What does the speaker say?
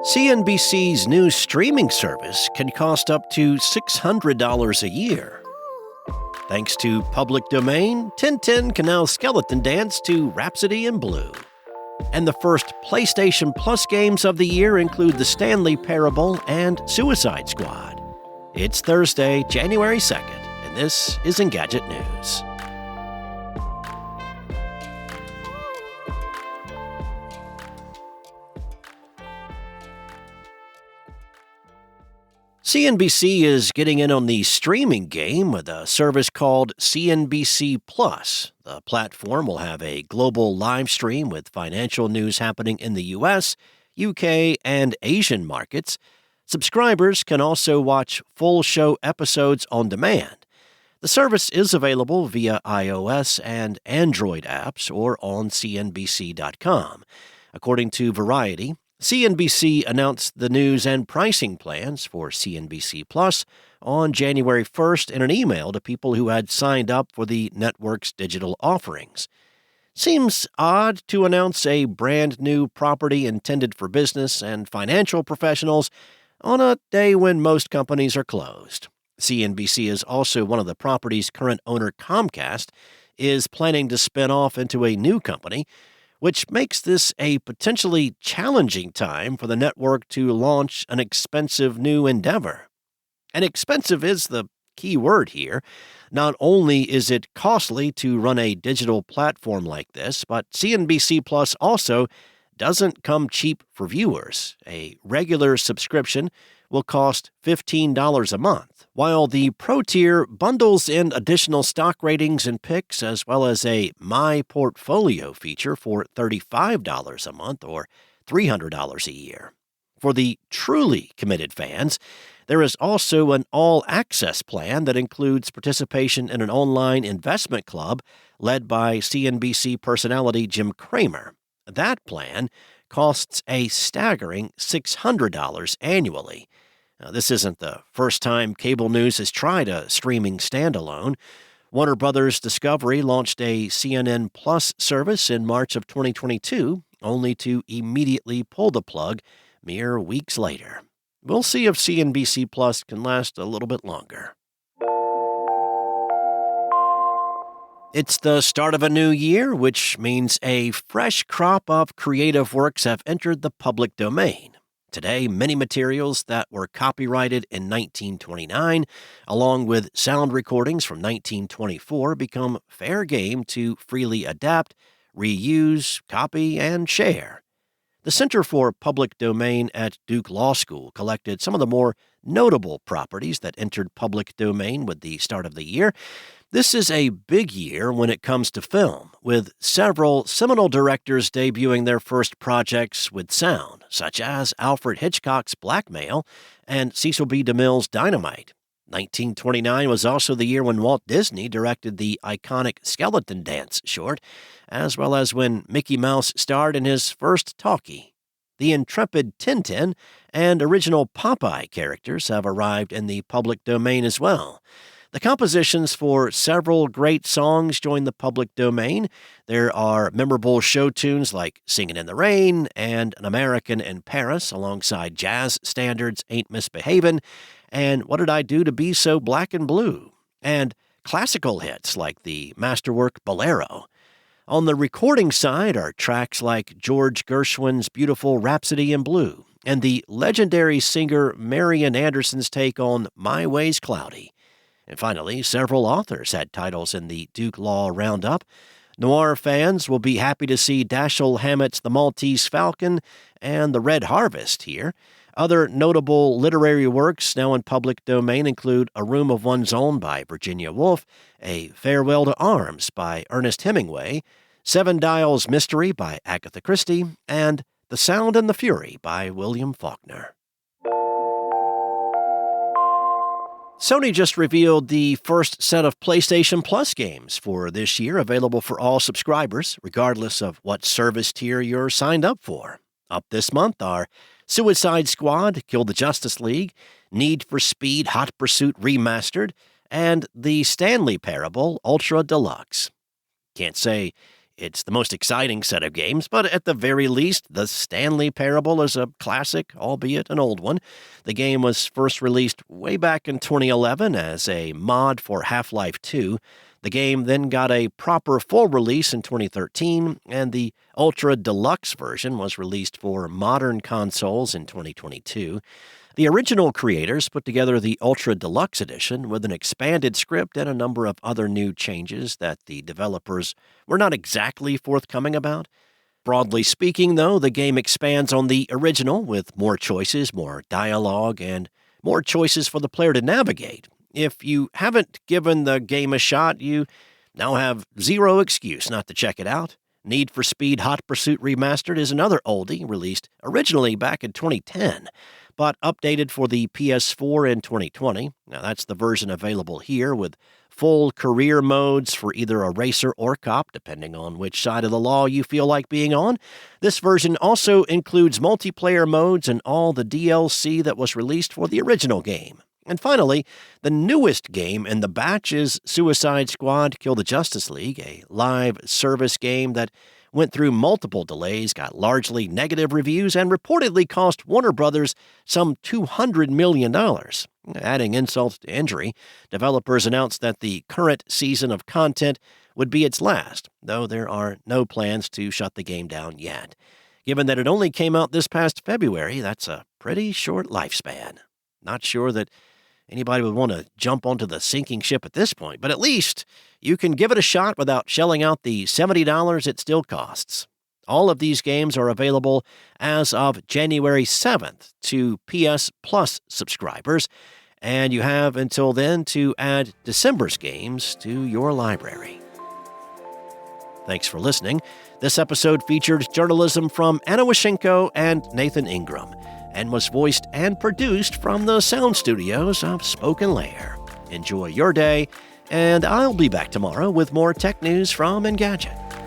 CNBC's new streaming service can cost up to $600 a year. Thanks to public domain, Tintin can now skeleton dance to Rhapsody in Blue. And the first PlayStation Plus games of the year include the Stanley Parable and Suicide Squad. It's Thursday, January 2nd, and this is Engadget News. CNBC is getting in on the streaming game with a service called CNBC Plus. The platform will have a global live stream with financial news happening in the US, UK, and Asian markets. Subscribers can also watch full show episodes on demand. The service is available via iOS and Android apps or on CNBC.com. According to Variety, CNBC announced the news and pricing plans for CNBC Plus on January 1st in an email to people who had signed up for the network's digital offerings. Seems odd to announce a brand new property intended for business and financial professionals on a day when most companies are closed. CNBC is also one of the property's current owner, Comcast, is planning to spin off into a new company, which makes this a potentially challenging time for the network to launch an expensive new endeavor. And expensive is the key word here. Not only is it costly to run a digital platform like this, but CNBC Plus also doesn't come cheap for viewers. A regular subscription will cost $15 a month, while the Pro tier bundles in additional stock ratings and picks as well as a My Portfolio feature for $35 a month or $300 a year. For the truly committed fans, there is also an all-access plan that includes participation in an online investment club led by CNBC personality Jim Cramer. That plan costs a staggering $600 annually. Now, this isn't the first time cable news has tried a streaming standalone. Warner Brothers Discovery launched a CNN Plus service in March of 2022, only to immediately pull the plug mere weeks later. We'll see if CNBC Plus can last a little bit longer. It's the start of a new year, which means a fresh crop of creative works have entered the public domain. Today, many materials that were copyrighted in 1929, along with sound recordings from 1924, become fair game to freely adapt, reuse, copy, and share. The Center for Public Domain at Duke Law School collected some of the more notable properties that entered public domain with the start of the year. This is a big year when it comes to film, with several seminal directors debuting their first projects with sound, such as Alfred Hitchcock's Blackmail and Cecil B. DeMille's Dynamite. 1929 was also the year when Walt Disney directed the iconic Skeleton Dance short, as well as when Mickey Mouse starred in his first talkie. The intrepid Tintin and original Popeye characters have arrived in the public domain as well. The compositions for several great songs join the public domain. There are memorable show tunes like Singin' in the Rain and An American in Paris, alongside jazz standards Ain't Misbehavin' and What Did I Do to Be So Black and Blue, and classical hits like the masterwork Bolero. On the recording side are tracks like George Gershwin's beautiful Rhapsody in Blue and the legendary singer Marian Anderson's take on My Way's Cloudy. And finally, several authors had titles in the Duke Law Roundup. Noir fans will be happy to see Dashiell Hammett's The Maltese Falcon and The Red Harvest here. Other notable literary works now in public domain include A Room of One's Own by Virginia Woolf, A Farewell to Arms by Ernest Hemingway, Seven Dials Mystery by Agatha Christie, and The Sound and the Fury by William Faulkner. Sony just revealed the first set of PlayStation Plus games for this year, available for all subscribers, regardless of what service tier you're signed up for. Up this month are Suicide Squad, Kill the Justice League, Need for Speed Hot Pursuit Remastered, and the Stanley Parable Ultra Deluxe. Can't say it's the most exciting set of games, but at the very least, the Stanley Parable is a classic, albeit an old one. The game was first released way back in 2011 as a mod for Half-Life 2. The game then got a proper full release in 2013, and the Ultra Deluxe version was released for modern consoles in 2022. The original creators put together the Ultra Deluxe edition with an expanded script and a number of other new changes that the developers were not exactly forthcoming about. Broadly speaking, though, the game expands on the original with more choices, more dialogue, and more choices for the player to navigate. If you haven't given the game a shot, you now have zero excuse not to check it out. Need for Speed Hot Pursuit Remastered is another oldie released originally back in 2010, but updated for the PS4 in 2020. Now, that's the version available here with full career modes for either a racer or cop, depending on which side of the law you feel like being on. This version also includes multiplayer modes and all the DLC that was released for the original game. And finally, the newest game in the batch is Suicide Squad Kill the Justice League, a live service game that went through multiple delays, got largely negative reviews, and reportedly cost Warner Brothers some $200 million. Adding insult to injury, developers announced that the current season of content would be its last, though there are no plans to shut the game down yet. Given that it only came out this past February, that's a pretty short lifespan. Not sure that anybody would want to jump onto the sinking ship at this point, but at least you can give it a shot without shelling out the $70 it still costs. All of these games are available as of January 7th to PS Plus subscribers, and you have until then to add December's games to your library. Thanks for listening. This episode featured journalism from Anna Washenko and Nathan Ingram, and was voiced and produced from the sound studios of Spoken Layer. Enjoy your day, and I'll be back tomorrow with more tech news from Engadget.